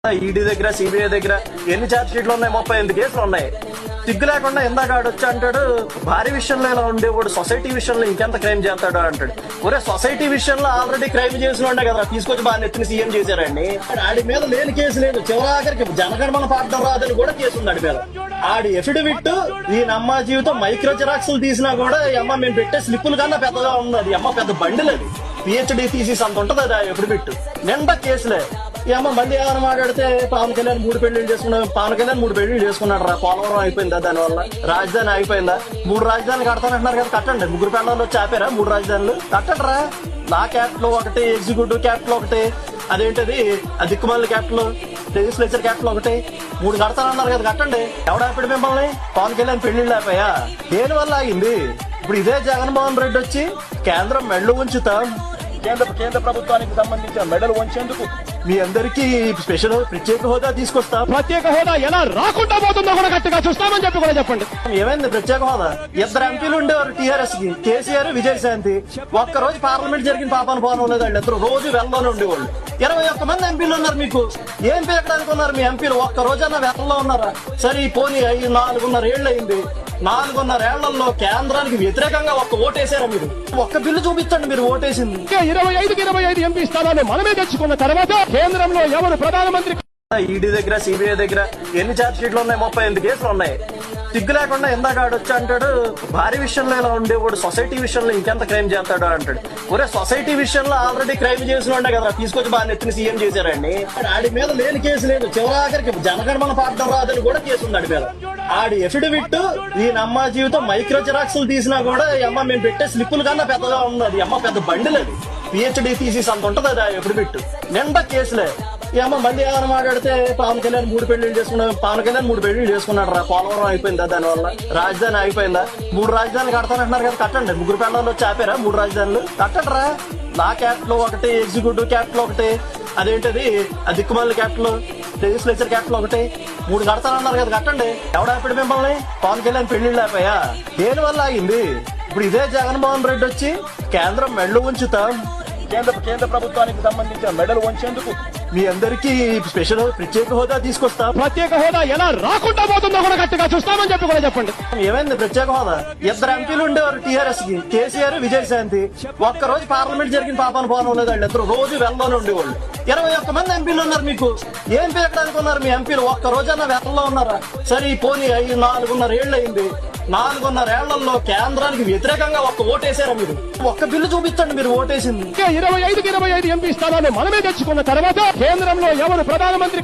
ED దగ్గర CBI దగ్గర ఎన్ని ఛార్జ్ షీట్లు ఉన్నాయి? 38 కేసులు ఉన్నాయి. సిగ్గు లేకుండా ఇందాక ఆడొచ్చి అంటాడు భారీ విషయంలో ఇలా ఉండేవాడు సొసైటీ విషయంలో ఇంకెంత క్రైమ్ చేస్తాడు అంటాడు. ఒరే సొసైటీ విషయంలో ఆల్రెడీ క్రైమ్ చేసిన ఉండే కదా తీసుకొచ్చి బాగా నెత్తిని సీఎం చేశారండి. ఆడి మీద లేని కేసు లేదు. చివరాఖరికి జనగణమన పాడడం రాదని కూడా కేసు ఉంది ఆడి మీద. ఆడి ఎఫిడవిట్ ఈ అమ్మ జీవితం మైక్రో జిరాక్స్లు తీసినా కూడా అమ్మ మేము పెట్టే స్లిప్పులు కన్నా పెద్దగా ఉన్నది. అమ్మ పెద్ద బండిల్ అది. పిహెచ్డి థీసిస్ అంత ఉంటది అది ఎఫిడవిట్. నిండా కేసులే. ఈ అమ్మ మళ్ళీ ఏమైనా మాట్లాడితే పవన్ కళ్యాణ్ 3 పెళ్లిళ్ళు చేసుకున్నాడు. పవన్ కళ్యాణ్ 3 పెళ్లిళ్ళు చేసుకున్నాడు రా. పోలవరం అయిపోయిందా? దానివల్ల రాజధాని అయిపోయిందా? 3 రాజధానులు కడతానంటున్నారు కదా, కట్టండి. 3 పెళ్ళాలు వచ్చి ఆపారా 3 రాజధానులు? కట్టండి రా. నా క్యాపిటల్ ఒకటి, ఎగ్జిక్యూటివ్ క్యాపిటల్ ఒకటి, అదేంటది ఆ దిక్కుమాల క్యాపిటల్, లెజిస్లేచర్ క్యాపిటల్ ఒకటి, 3 కడతానన్నారు కదా, కట్టండి. ఎవడాపాడు మిమ్మల్ని? పవన్ కళ్యాణ్ పెళ్లిళ్ళు ఆపాయా? దేని వల్ల ఆగింది? ఇప్పుడు ఇదే జగన్మోహన్ రెడ్డి వచ్చి కేంద్రం మెడలు ఉంచుతాం, కేంద్ర ప్రభుత్వానికి సంబంధించిన మెడలు వంచేందుకు మీ అందరికీ స్పెషల్ ప్రత్యేక హోదా తీసుకొస్తా. ప్రత్యేక హోదా ఎలా రాకుండా పోతుందో కూడా గట్టిగా చూస్తామని చెప్పి కూడా చెప్పండి. ఏమైంది ప్రత్యేక హోదా? 2 ఎంపీలు ఉండేవారు టీఆర్ఎస్ కి, కేసీఆర్, విజయశాంతి. ఒక్కరోజు పార్లమెంట్ జరిగిన పాపాను పోలేదు. వాళ్ళు ఇద్దరు రోజు వెళ్ళలోనే ఉండేవాళ్ళు. 21 మంది ఎంపీలు ఉన్నారు. మీకు ఏం పీకడానికి ఉన్నారు మీ ఎంపీలు? ఒక్క రోజన్నా వేతల్లో ఉన్నారా? సరే పోనీ 4.5 ఏళ్ళు అయింది. 4.5 ఏళ్లలో కేంద్రానికి వ్యతిరేకంగా ఒక్క ఓటేసారా మీరు? ఒక్క బిల్లు చూపించండి మీరు ఓటేసింది. 25కి 25 ఎంపీ స్థానాన్ని మనమే తెచ్చుకున్న తర్వాత కేంద్రంలో ఎవరు ప్రధానమంత్రి? ఈడీ దగ్గర సిబిఐ దగ్గర ఎన్ని ఛార్జ్ షీట్లు ఉన్నాయి? 38 కేసులు ఉన్నాయి. సిగ్గు లేకుండా ఇందాక ఆడొచ్చి అంటాడు భారీ విషయంలో ఇలా ఉండేవాడు సొసైటీ విషయంలో ఇంకెంత క్రైమ్ చేస్తాడు అంటాడు. ఒరే సొసైటీ విషయంలో ఆల్రెడీ క్రైమ్ చేసిన ఉండే కదా తీసుకొచ్చి బాగా నెత్తిని సీఎం చేశారండి. ఆడి మీద లేని కేసు లేదు. చివరాఖరికి జనగణమన పాడడం రాదని కూడా కేసు ఉంది ఆడి మీద. ఆడి ఎఫిడవిట్ ఈ అమ్మ జీవితం మైక్రో జిరాక్స్లు తీసినా కూడా అమ్మ మేము పెట్టే స్లిప్పులు కన్నా పెద్దగా ఉన్నది. అమ్మ పెద్ద బండిల్ అది. పిహెచ్డి థీసిస్ అంత ఉంటది అది ఎఫిడవిట్. నిండా కేసులే. ఈ అమ్మ మళ్ళీ ఏమైనా మాట్లాడితే పవన్ కళ్యాణ్ 3 పెళ్లిళ్ళు చేసుకున్నాడు. పవన్ కళ్యాణ్ 3 పెళ్లిళ్ళు చేసుకున్నాడు రా. పోలవరం అయిపోయిందా? దానివల్ల రాజధాని అయిపోయిందా? 3 రాజధానులు కడతానంటున్నారు కదా, కట్టండి. 3 పెళ్ళాలు వచ్చి ఆపారా 3 రాజధానులు? కట్టండి రా. నా క్యాపిటల్ ఒకటి, ఎగ్జిక్యూటివ్ క్యాపిటల్ ఒకటి, అదేంటది ఆ దిక్కుమాల క్యాపిటల్, లెజిస్లేచర్ క్యాపిటల్ ఒకటి, 3 కడతానన్నారు కదా, కట్టండి. ఎవడాపాడు మిమ్మల్ని? పవన్ కళ్యాణ్ పెళ్లిళ్ళు ఆపాయా? దేని వల్ల ఆగింది? ఇప్పుడు ఇదే జగన్మోహన్ రెడ్డి వచ్చి కేంద్రం మెడలు ఉంచుతాం, కేంద్ర ప్రభుత్వానికి సంబంధించిన మెడలు వంచేందుకు మీ అందరికీ స్పెషల్ ప్రత్యేక హోదా తీసుకొస్తా. ప్రత్యేక హోదా ఎలా రాకుండా పోతుందో కూడా గట్టిగా చూస్తామని చెప్పి కూడా చెప్పండి. ఏమైంది ప్రత్యేక హోదా? 2 ఎంపీలు ఉండేవారు టీఆర్ఎస్ కి, కేసీఆర్, విజయశాంతి. ఒక్కరోజు పార్లమెంట్ జరిగిన పాపాను పోలేదు. వాళ్ళు ఇద్దరు రోజు వెళ్ళలోనే ఉండేవాళ్ళు. 21 మంది ఎంపీలు ఉన్నారు. మీకు ఏం పీకడానికి ఉన్నారు మీ ఎంపీలు? ఒక్క రోజన్నా వేతల్లో ఉన్నారా? సరే పోనీ 4.5 ఏళ్ళు అయింది. 4.5 ఏళ్లలో కేంద్రానికి వ్యతిరేకంగా ఒక్క ఓటేసారా మీరు? ఒక్క బిల్లు చూపించండి మీరు ఓటేసింది. 25కి 25 ఎంపీ స్థానాన్ని మనమే తెచ్చుకున్న తర్వాత కేంద్రంలో ఎవరు ప్రధానమంత్రి?